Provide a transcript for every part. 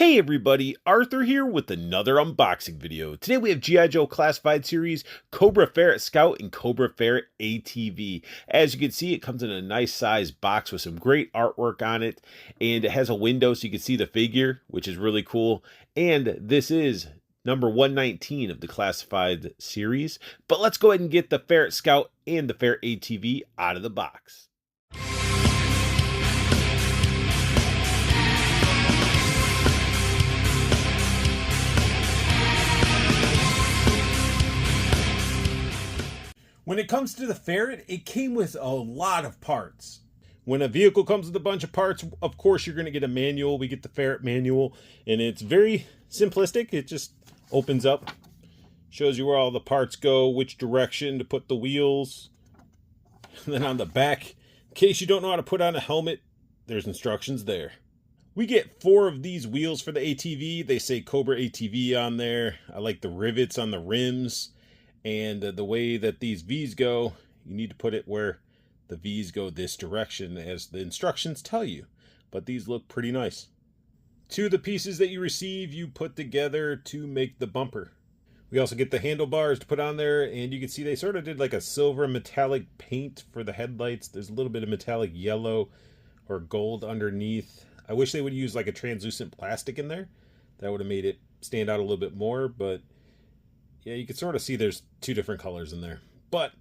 Hey everybody, Arthur here with another unboxing video. Today we have G.I. Joe Classified Series, Cobra Ferret Scout, and Cobra Ferret ATV. As you can see, it comes in a nice size box with some great artwork on it, and it has a window so you can see the figure, which is really cool. And this is number 119 of the Classified Series. But let's go ahead and get the Ferret Scout and the Ferret ATV out of the box. When it comes to the Ferret, it came with a lot of parts. When a vehicle comes with a bunch of parts, of course you're going to get a manual. We get the Ferret manual, and it's very simplistic. It just opens up, shows you where all the parts go, which direction to put the wheels. And then on the back, in case you don't know how to put on a helmet, there's instructions there. We get 4 of these wheels for the ATV. They say Cobra ATV on there. I like the rivets on the rims. And the way that these V's go, you need to put it where the V's go this direction as the instructions tell you. But these look pretty nice. 2 of the pieces that you receive, you put together to make the bumper. We also get the handlebars to put on there, and you can see they sort of did like a silver metallic paint for the headlights. There's a little bit of metallic yellow or gold underneath. I wish they would use like a translucent plastic in there. That would have made it stand out a little bit more, but yeah, you can sort of see there's 2 different colors in there. But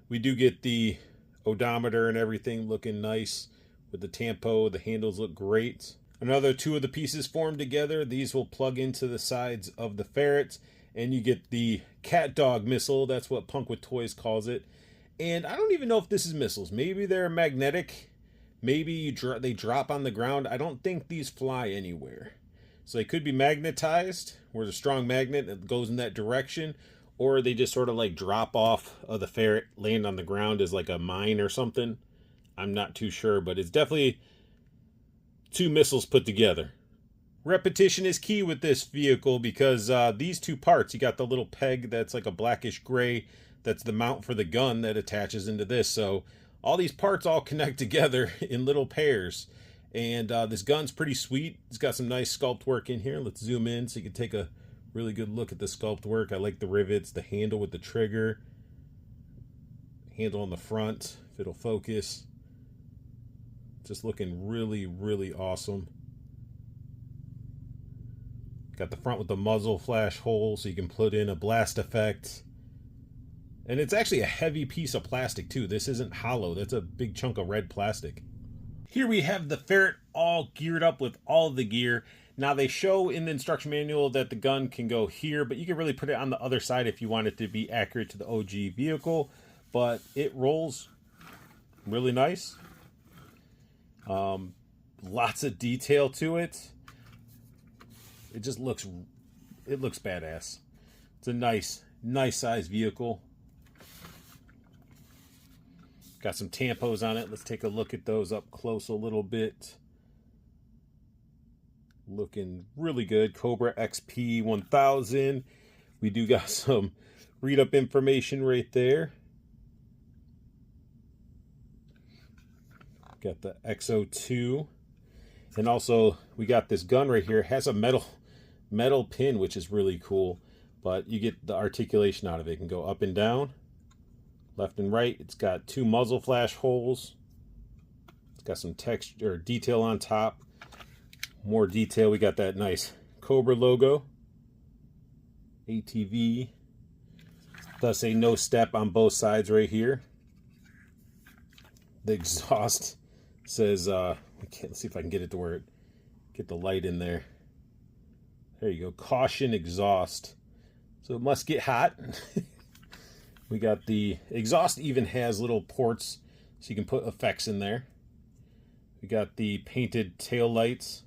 we do get the odometer and everything looking nice with the tampo. The handles look great. Another 2 of the pieces formed together. These will plug into the sides of the Ferrets. And you get the cat dog missile. That's what Punk with Toys calls it. And I don't even know if this is missiles. Maybe they're magnetic. Maybe they drop on the ground. I don't think these fly anywhere. So they could be magnetized, where there's a strong magnet that goes in that direction, or they just sort of like drop off of the Ferret, land on the ground as like a mine or something. I'm not too sure, but it's definitely 2 missiles put together. Repetition is key with this vehicle because these 2 parts, you got the little peg that's like a blackish gray, that's the mount for the gun that attaches into this. So all these parts all connect together in little pairs. And this gun's pretty sweet. It's got some nice sculpt work in here. Let's zoom in so you can take a really good look at the sculpt work. I like the rivets, the handle with the trigger, handle on the front, if it'll focus. Just looking really, really awesome. Got the front with the muzzle flash hole so you can put in a blast effect. And it's actually a heavy piece of plastic too. This isn't hollow. That's a big chunk of red plastic. Here we have the Ferret all geared up with all of the gear. Now they show in the instruction manual that the gun can go here, but you can really put it on the other side if you want it to be accurate to the OG vehicle. But it rolls really nice. Lots of detail to it. It just looks badass. It's a nice size vehicle. Got some tampos on it. Let's take a look at those up close a little bit. Looking really good. Cobra XP 1000. We do got some read up information right there. Got the XO2. And also we got this gun right here. It has a metal pin, which is really cool. But you get the articulation out of it. It can go up and down, left and right. It's got 2 muzzle flash holes. It's got some texture or detail on top. More detail. We got that nice Cobra logo. ATV. Does say no step on both sides right here. The exhaust says, let's see if I can get it to where get the light in there. There you go. Caution exhaust. So it must get hot. We got the exhaust even has little ports so you can put effects in there. We got the painted tail lights,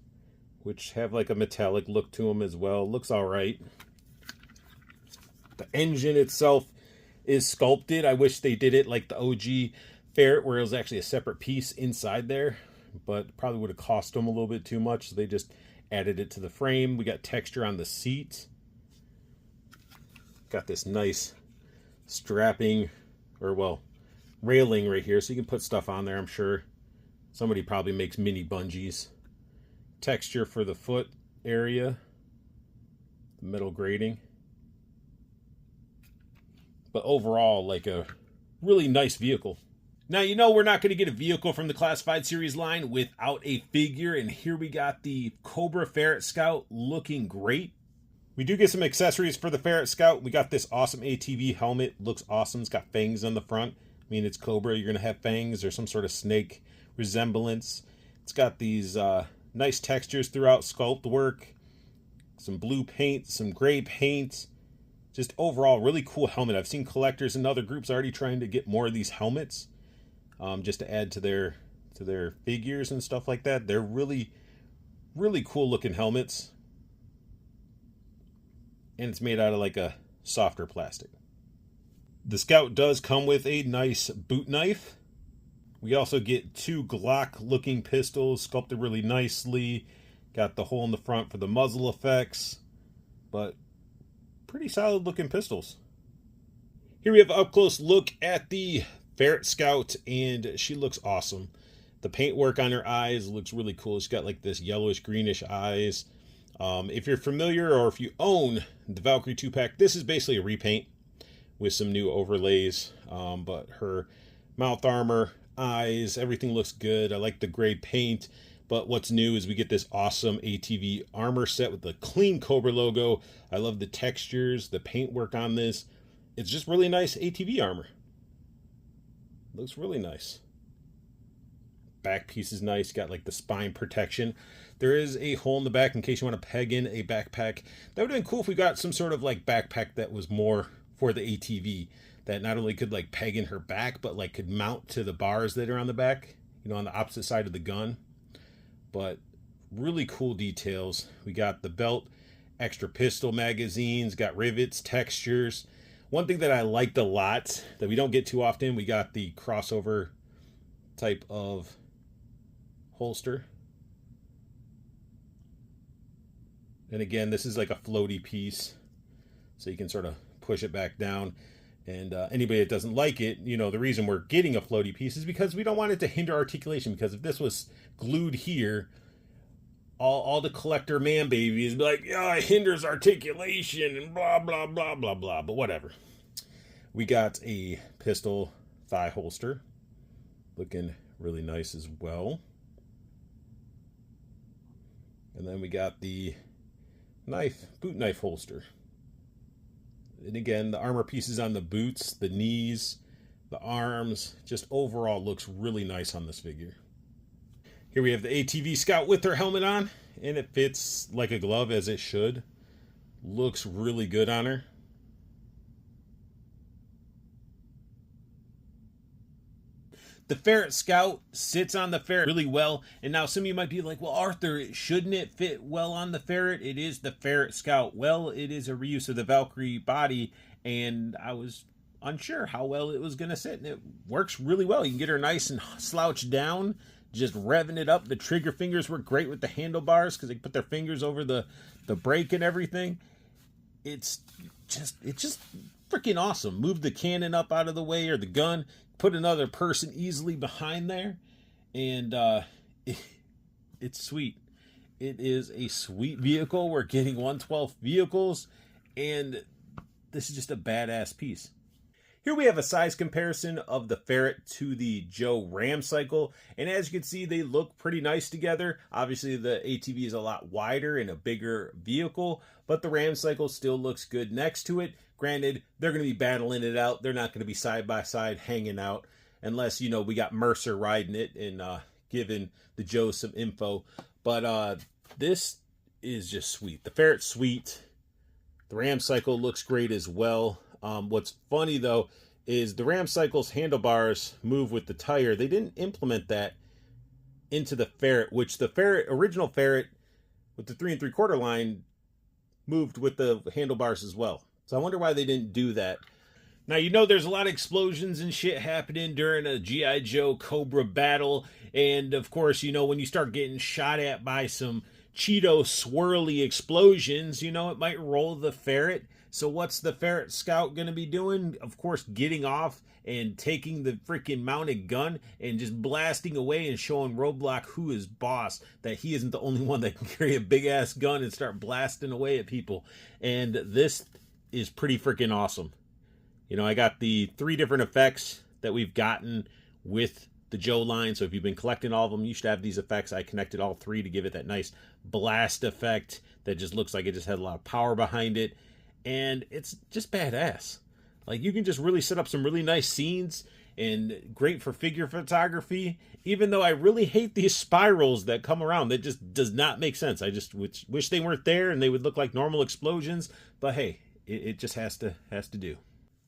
which have like a metallic look to them as well. Looks all right. The engine itself is sculpted. I wish they did it like the OG Ferret, where it was actually a separate piece inside there, but probably would have cost them a little bit too much, so they just added it to the frame. We got texture on the seat. Got this nice strapping, or well, railing right here, so you can put stuff on there. I'm sure somebody probably makes mini bungees. Texture for the foot area, the metal grating. But overall, like a really nice vehicle. Now, you know we're not going to get a vehicle from the Classified Series line without a figure, and here we got the Cobra Ferret Scout looking great. We do get some accessories for the Ferret Scout. We got this awesome ATV helmet. Looks awesome. It's got fangs on the front. I mean, it's Cobra. You're going to have fangs or some sort of snake resemblance. It's got these nice textures throughout, sculpt work, some blue paint, some gray paint. Just overall, really cool helmet. I've seen collectors and other groups already trying to get more of these helmets. Just to add to their figures and stuff like that. They're really, really cool looking helmets. And it's made out of like a softer plastic. The Scout does come with a nice boot knife. We also get 2 Glock looking pistols, sculpted really nicely. Got the hole in the front for the muzzle effects. But pretty solid looking pistols. Here we have an up close look at the Ferret Scout, and she looks awesome. The paintwork on her eyes looks really cool. She's got like this yellowish greenish eyes. If you're familiar or if you own the Valkyrie 2-pack, this is basically a repaint with some new overlays. But her mouth armor, eyes, everything looks good. I like the gray paint. But what's new is we get this awesome ATV armor set with the clean Cobra logo. I love the textures, the paintwork on this. It's just really nice ATV armor. Looks really nice. Back piece is nice. Got like the spine protection. There is a hole in the back in case you want to peg in a backpack. That would have been cool if we got some sort of like backpack that was more for the ATV. That not only could like peg in her back, but like could mount to the bars that are on the back. You know, on the opposite side of the gun. But really cool details. We got the belt, extra pistol magazines, got rivets, textures. One thing that I liked a lot that we don't get too often, we got the crossover type of holster. And again, this is like a floaty piece, so you can sort of push it back down. And anybody that doesn't like it, you know, the reason we're getting a floaty piece is because we don't want it to hinder articulation. Because if this was glued here, all the collector man babies be like, yeah, it hinders articulation and blah, blah, blah, blah, blah. But whatever. We got a pistol thigh holster. Looking really nice as well. And then we got the boot knife holster. And again, the armor pieces on the boots, the knees, the arms, just overall looks really nice on this figure. Here we have the ATV Scout with her helmet on, and it fits like a glove as it should. Looks really good on her. The Ferret Scout sits on the Ferret really well. And now some of you might be like, well, Arthur, shouldn't it fit well on the Ferret? It is the Ferret Scout. Well, it is a reuse of the Valkyrie body, and I was unsure how well it was going to sit. And it works really well. You can get her nice and slouched down, just revving it up. The trigger fingers work great with the handlebars because they put their fingers over the brake and everything. It's just freaking awesome. Move the cannon up out of the way, or the gun. Put another person easily behind there, and it's sweet. It is a sweet vehicle. We're getting 1/12 vehicles, and this is just a badass piece. Here we have a size comparison of the Ferret to the Joe Ram Cycle, and as you can see, they look pretty nice together. Obviously, the ATV is a lot wider and a bigger vehicle, but the Ram Cycle still looks good next to it. Granted, they're going to be battling it out. They're not going to be side by side hanging out unless, you know, we got Mercer riding it and giving the Joe some info. But this is just sweet. The Ferret's sweet. The Ram Cycle looks great as well. What's funny, though, is the Ram Cycle's handlebars move with the tire. They didn't implement that into the Ferret, which the original Ferret with the 3 3/4 line moved with the handlebars as well. So I wonder why they didn't do that. Now, you know there's a lot of explosions and shit happening during a G.I. Joe Cobra battle. And, of course, you know, when you start getting shot at by some Cheeto swirly explosions, you know, it might roll the Ferret. So what's the Ferret Scout going to be doing? Of course, getting off and taking the freaking mounted gun and just blasting away and showing Roadblock who is boss, that he isn't the only one that can carry a big ass gun and start blasting away at people. And this is pretty freaking awesome. You know, I got the 3 different effects that we've gotten with the Joe line. So if you've been collecting all of them, you should have these effects. I connected all 3 to give it that nice blast effect that just looks like it just had a lot of power behind it. And it's just badass. Like, you can just really set up some really nice scenes, and great for figure photography, even though I really hate these spirals that come around. That just does not make sense. I just wish they weren't there and they would look like normal explosions, but hey, it just has to do.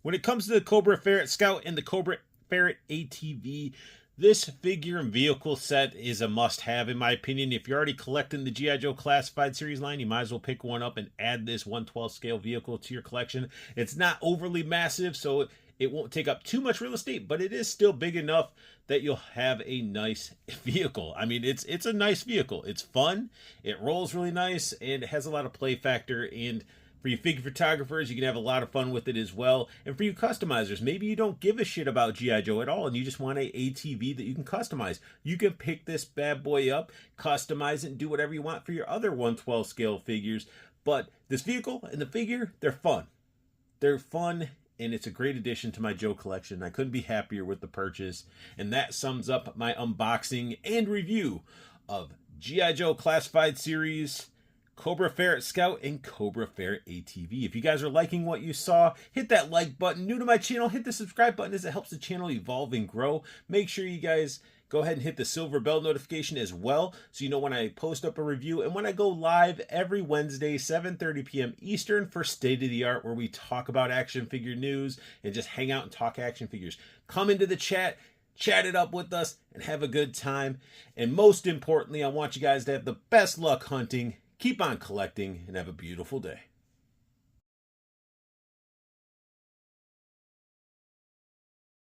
When it comes to the Cobra Ferret Scout and the Cobra Ferret ATV, this figure and vehicle set is a must-have, in my opinion. If you're already collecting the G.I. Joe Classified Series line, you might as well pick one up and add this 1/12 scale vehicle to your collection. It's not overly massive, so it won't take up too much real estate, but it is still big enough that you'll have a nice vehicle. I mean, it's a nice vehicle. It's fun, it rolls really nice, and it has a lot of play factor. And for you figure photographers, you can have a lot of fun with it as well. And for you customizers, maybe you don't give a shit about G.I. Joe at all and you just want an ATV that you can customize. You can pick this bad boy up, customize it, and do whatever you want for your other 1/12 scale figures. But this vehicle and the figure, they're fun. They're fun, and it's a great addition to my Joe collection. I couldn't be happier with the purchase. And that sums up my unboxing and review of G.I. Joe Classified Series, Cobra Ferret Scout, and Cobra Ferret ATV. If you guys are liking what you saw, hit that like button. New to my channel, hit the subscribe button as it helps the channel evolve and grow. Make sure you guys go ahead and hit the silver bell notification as well, so you know when I post up a review and when I go live every Wednesday, 7:30 p.m. Eastern for State of the Art, where we talk about action figure news and just hang out and talk action figures. Come into the chat it up with us, and have a good time. And most importantly, I want you guys to have the best luck hunting. Keep on collecting, and have a beautiful day.